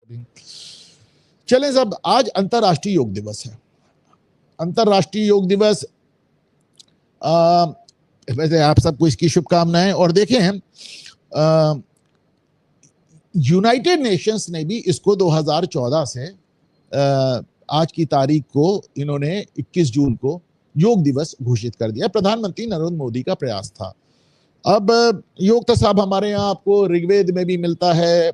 चलें साहब, आज अंतर्राष्ट्रीय योग दिवस है। अंतर्राष्ट्रीय योग दिवस, वैसे आप सबको इसकी शुभकामनाएं। और देखें, यूनाइटेड नेशंस ने भी इसको 2014 से आज की तारीख को इन्होंने 21 जून को योग दिवस घोषित कर दिया। प्रधानमंत्री नरेंद्र मोदी का प्रयास था। अब योग तो साहब हमारे यहाँ आपको ऋग्वेद में भी मिलता है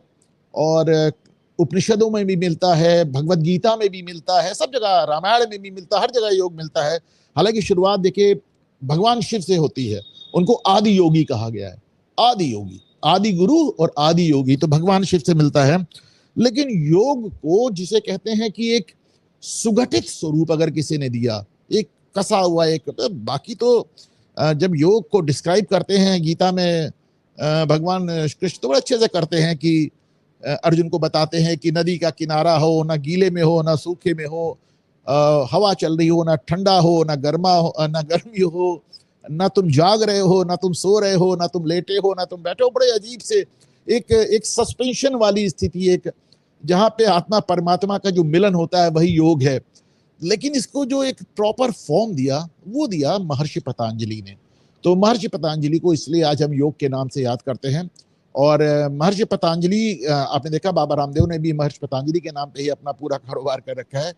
और उपनिषदों में भी मिलता है, भगवत गीता में भी मिलता है, सब जगह, रामायण में भी मिलता है, हर जगह योग मिलता है। हालांकि शुरुआत देखिए भगवान शिव से होती है, उनको आदि योगी कहा गया है। आदि योगी, आदि गुरु और आदि योगी तो भगवान शिव से मिलता है। लेकिन योग को जिसे कहते हैं कि एक सुगठित स्वरूप अगर किसी ने दिया, एक कसा हुआ एक, बाकी तो जब योग को डिस्क्राइब करते हैं गीता में भगवान कृष्ण तो बड़े अच्छे से करते हैं कि अर्जुन को बताते हैं कि नदी का किनारा हो, ना गीले में हो ना सूखे में हो, हवा चल रही हो ना ठंडा हो, ना गर्मी हो, ना तुम जाग रहे हो ना तुम सो रहे हो, ना तुम लेटे हो ना तुम बैठे हो। बड़े अजीब से एक सस्पेंशन वाली स्थिति, एक जहां पे आत्मा परमात्मा का जो मिलन होता है वही योग है। लेकिन इसको जो एक प्रॉपर फॉर्म दिया वो दिया महर्षि पतंजलि ने। तो महर्षि पतंजलि को इसलिए आज हम योग के नाम से याद करते हैं। और महर्षि पतंजलि, आपने देखा बाबा रामदेव ने भी महर्षि पतंजलि के नाम पे ही अपना पूरा कारोबार कर रखा है।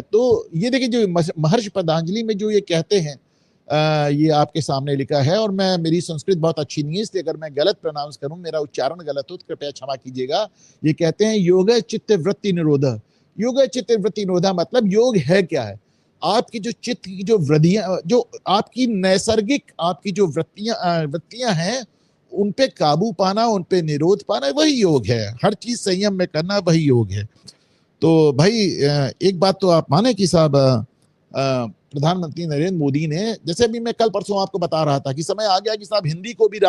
तो ये देखिए जो महर्षि पतंजलि में जो ये कहते हैं, ये आपके सामने लिखा है। और मेरी संस्कृत बहुत अच्छी नहीं है, इसलिए अगर मैं गलत प्रोनाउंस करूं, मेरा उच्चारण गलत हो तो कृपया क्षमा कीजिएगा। ये कहते हैं योग चित्त वृत्ति निरोध। योग चित्त वृत्ति निरोधा मतलब योग है क्या है? आपकी जो चित्त की जो वृद्धियां, जो आपकी नैसर्गिक आपकी जो वृत्तियां हैं, उन पे काबू पाना, उन पे निरोध पाना, वही योग है। हर चीज संयम में करना वही योग है। तो भाई एक बात तो आप माने कि साहब प्रधानमंत्री नरेंद्र मोदी ने, जैसे अभी मैं कल परसों आपको बता रहा था कि समय आ गया कि साहब हिंदी को भी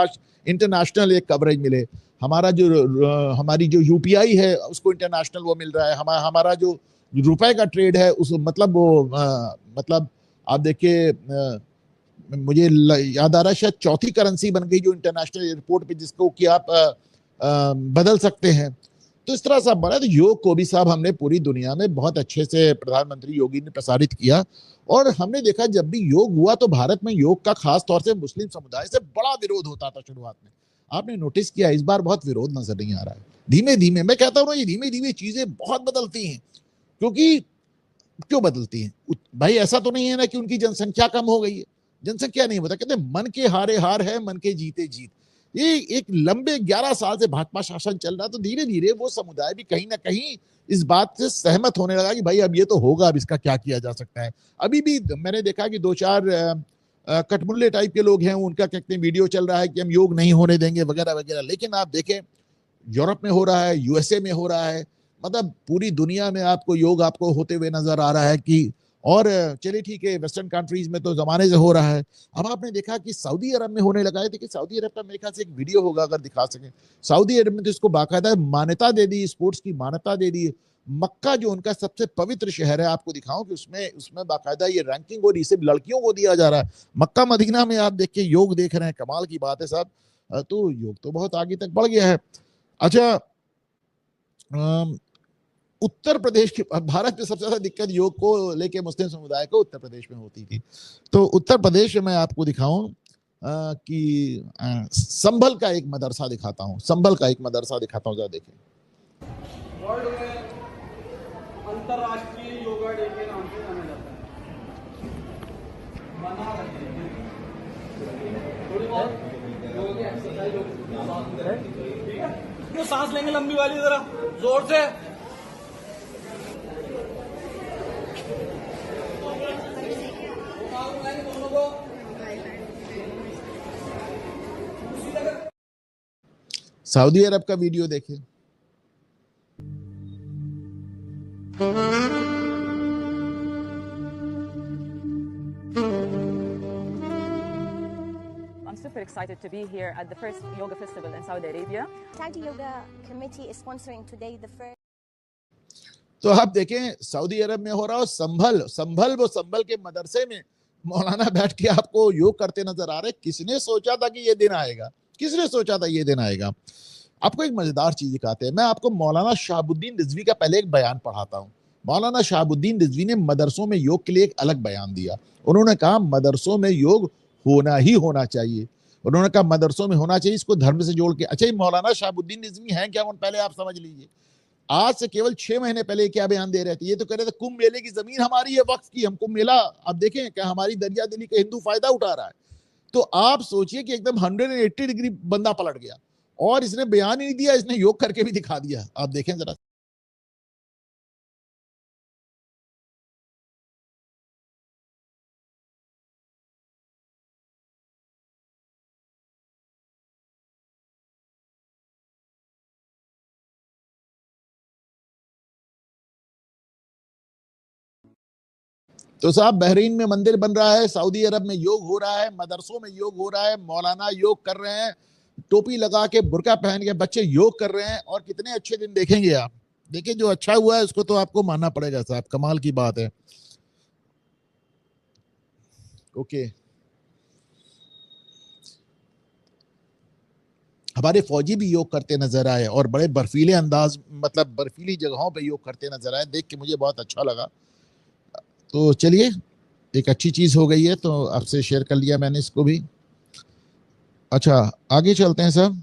इंटरनेशनल एक कवरेज मिले। हमारी जो यूपीआई है उसको इंटरनेशनल वो मिल रहा है। हमारा जो रुपए का ट्रेड है उस मतलब वो मतलब आप देखिए, मुझे याद आ रहा है शायद चौथी करेंसी बन गई जो इंटरनेशनल एयरपोर्ट पे, जिसको कि आप बदल सकते हैं। तो इस तरह से बना। तो योग को भी साहब हमने पूरी दुनिया में बहुत अच्छे से प्रधानमंत्री योगी ने प्रसारित किया। और हमने देखा जब भी योग हुआ तो भारत में योग का खास तौर से मुस्लिम समुदाय से बड़ा विरोध होता था शुरुआत में। आपने नोटिस किया इस बार बहुत विरोध नजर नहीं आ रहा है। धीमे धीमे, मैं कहता हूँ ये धीमे धीमे चीजें बहुत बदलती हैं। क्यों बदलती हैं भाई? ऐसा तो नहीं है ना कि उनकी जनसंख्या कम हो गई है। जनसंख्या नहीं बता, कहते मन के हारे हार है, मन के जीते जीत। ये एक लंबे 11 साल से भाजपा शासन चल रहा, तो धीरे धीरे वो समुदाय भी कहीं ना कहीं इस बात से सहमत होने लगा कि भाई अब ये तो होगा, अब इसका क्या किया जा सकता है। अभी भी मैंने देखा कि 2-4 कटमुल्ले टाइप के लोग हैं, उनका कहते हैं वीडियो चल रहा है कि हम योग नहीं होने देंगे वगैरह वगैरह। लेकिन आप देखें यूरोप में हो रहा है, यूएसए में हो रहा है, मतलब पूरी दुनिया में आपको योग आपको होते हुए नजर आ रहा है कि, और चलिए ठीक है वेस्टर्न कंट्रीज में तो जमाने से हो रहा है। अब आपने देखा कि सऊदी अरब में होने लगा है। देखिए सऊदी अरब का मेरे ख्याल से एक वीडियो होगा अगर दिखा सके। सऊदी अरब में तो इसको बाकायदा मान्यता दे दी, स्पोर्ट्स की मान्यता दे दी। मक्का जो उनका सबसे पवित्र शहर है, आपको दिखाऊं कि उसमें बाकायदा ये रैंकिंग और इसे लड़कियों को दिया जा रहा है। मक्का मदीना में आप देख के योग देख रहे हैं, कमाल की बात है साहब। तो योग तो बहुत आगे तक बढ़ गया है। अच्छा, उत्तर प्रदेश की, भारत में सबसे ज्यादा दिक्कत योग को लेके मुस्लिम समुदाय को उत्तर प्रदेश में होती थी। तो उत्तर प्रदेश में मैं आपको दिखाऊं कि संभल का एक मदरसा दिखाता हूं। संभल का एक मदरसा दिखाता हूं, जरा देखें। वर्ल्ड में अंतरराष्ट्रीय योगा डे के नाम से जाना जाता है। बना रहे थोड़ी बहुत योग की एक्सरसाइज होगी, ठीक है? क्यों सांस लेंगे लंबी वाली, जरा जोर से। सऊदी अरब का वीडियो देखिए। I'm super excited to be here at the first yoga festival in Saudi Arabia. Saudi Yoga Committee is sponsoring today the first. तो आप देखें सऊदी अरब में हो रहा हो संभल के मदरसे में मौलाना बैठ के आपको योग करते नजर आ रहे। किसने सोचा था कि ये दिन आएगा? किसने सोचा था ये दिन आएगा? आपको एक मजेदार चीज दिखाते हैं, मैं आपको मौलाना शहाबुद्दीन रिजवी का पहले एक बयान पढ़ाता हूँ। मौलाना शहाबुद्दीन रिजवी ने मदरसों में योग के लिए एक अलग बयान दिया। उन्होंने कहा मदरसों में योग होना ही होना चाहिए। उन्होंने कहा मदरसों में होना चाहिए, इसको धर्म से जोड़ के। अच्छा, ये मौलाना शहाबुद्दीन रिजवी हैं क्या, पहले आप समझ लीजिए। आज से केवल 6 महीने पहले क्या बयान दे रहे थे, ये तो कह रहे थे कुंभ मेले की जमीन हमारी है, वक्फ की, हम कुंभ मेला अब देखें क्या हमारी दरिया दिली का हिंदू फायदा उठा रहा है। तो आप सोचिए कि एकदम 180 डिग्री बंदा पलट गया, और इसने बयान ही नहीं दिया, इसने योग करके भी दिखा दिया। आप देखें जरा। तो साहब, बहरीन में मंदिर बन रहा है, सऊदी अरब में योग हो रहा है, मदरसों में योग हो रहा है, मौलाना योग कर रहे हैं, टोपी लगा के बुर्का पहन के बच्चे योग कर रहे हैं, और कितने अच्छे दिन देखेंगे आप। देखिए, जो अच्छा हुआ है उसको तो आपको मानना पड़ेगा साहब, कमाल की बात है। ओके, हमारे फौजी भी योग करते नजर आए, और बड़े बर्फीले अंदाज, मतलब बर्फीली जगहों पे योग करते नजर आए, देख के मुझे बहुत अच्छा लगा। तो चलिए, एक अच्छी चीज हो गई है, तो आपसे शेयर कर लिया मैंने इसको भी। अच्छा, आगे चलते हैं साहब।